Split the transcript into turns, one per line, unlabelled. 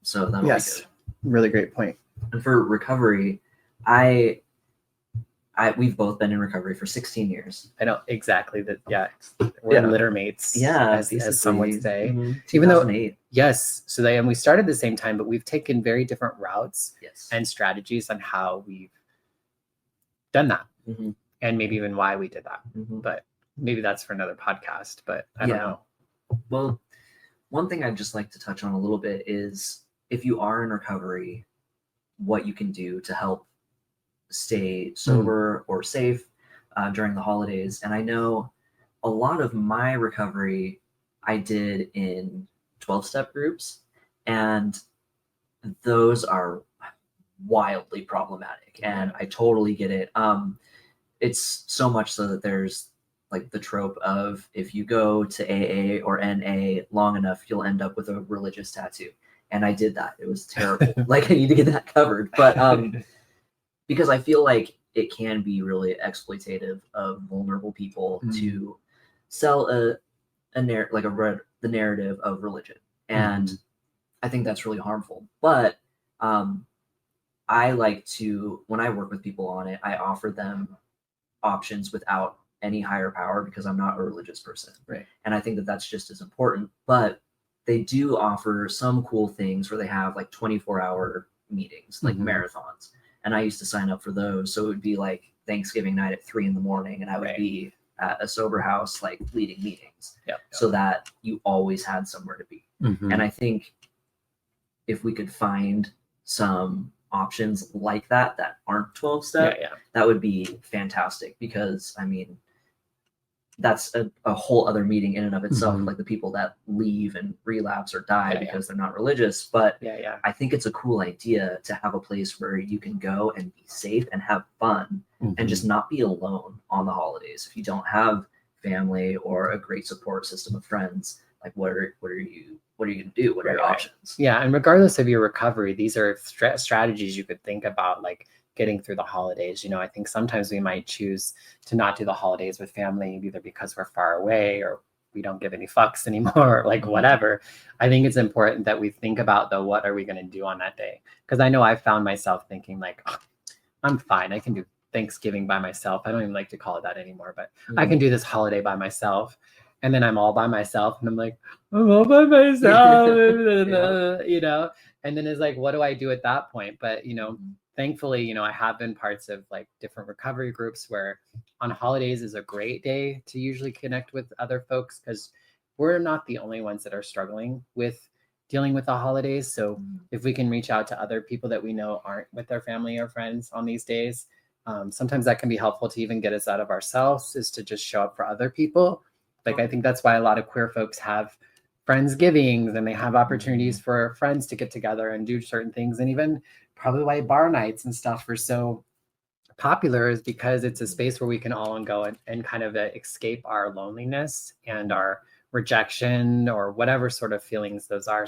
So that'll
Yes.
be good.
Really great point.
And for recovery, we've both been in recovery for 16 years.
I know exactly that. Yeah. We're litter mates.
Yeah,
as some would say.
Even though,
yes. So and we started at the same time, but we've taken very different routes and strategies on how we've done that. And maybe even why we did that. But maybe that's for another podcast, but I don't know.
Well, one thing I'd just like to touch on a little bit is if you are in recovery, what you can do to help stay sober or safe during the holidays. And I know a lot of my recovery I did in 12-step groups, and those are wildly problematic, and I totally get it. It's so much so that there's like the trope of if you go to AA or NA long enough, you'll end up with a religious tattoo. And I did that. It was terrible. Like, I need to get that covered. But because I feel like it can be really exploitative of vulnerable people to sell the narrative of religion. And I think that's really harmful. But I like to, when I work with people on it, I offer them options without any higher power because I'm not a religious person.
Right.
And I think that that's just as important. But they do offer some cool things where they have like 24-hour meetings, like marathons. And I used to sign up for those. So it would be like Thanksgiving night at 3 a.m. and I would be at a sober house, like leading meetings so that you always had somewhere to be. And I think if we could find some options like that aren't 12-step, that would be fantastic, because I mean, that's a whole other meeting in and of itself, like the people that leave and relapse or die because they're not religious. But I think it's a cool idea to have a place where you can go and be safe and have fun and just not be alone on the holidays. If you don't have family or a great support system of friends, like what are you going to do? What are your options?
Yeah. And regardless of your recovery, these are strategies you could think about, like getting through the holidays. You know, I think sometimes we might choose to not do the holidays with family, either because we're far away or we don't give any fucks anymore, or like whatever. I think it's important that we think about, though, what are we going to do on that day? Because I know I found myself thinking like, oh, I'm fine. I can do Thanksgiving by myself. I don't even like to call it that anymore, but I can do this holiday by myself. And then I'm all by myself and I'm like, I'm all by myself, you know? And then it's like, what do I do at that point? But, you know, thankfully, you know, I have been parts of like different recovery groups where on holidays is a great day to usually connect with other folks, because we're not the only ones that are struggling with dealing with the holidays. So if we can reach out to other people that we know aren't with their family or friends on these days, sometimes that can be helpful to even get us out of ourselves, is to just show up for other people. Like, I think that's why a lot of queer folks have Friendsgivings and they have opportunities for friends to get together and do certain things. And even probably why bar nights and stuff are so popular is because it's a space where we can all go and kind of escape our loneliness and our rejection or whatever sort of feelings those are.